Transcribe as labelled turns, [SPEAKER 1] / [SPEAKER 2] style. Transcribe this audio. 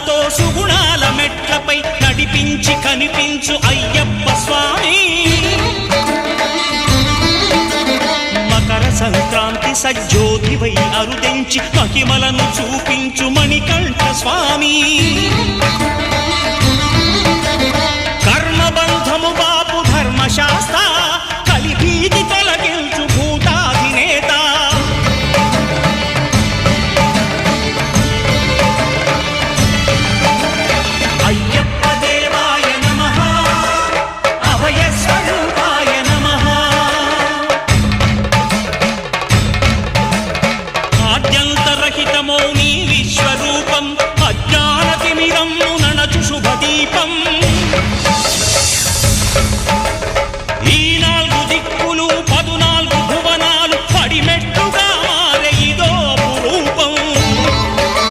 [SPEAKER 1] సుఖాలతో సుగుణాల మెట్లపై నడిపించి కనిపించు అయ్యప్ప స్వామి. మకర సంక్రాంతి సజ్జోతివై అరుదెంచి మహిమలను చూపించు మణికంఠ స్వామి. కర్మబంధము బాపు ధర్మశాస్త్ర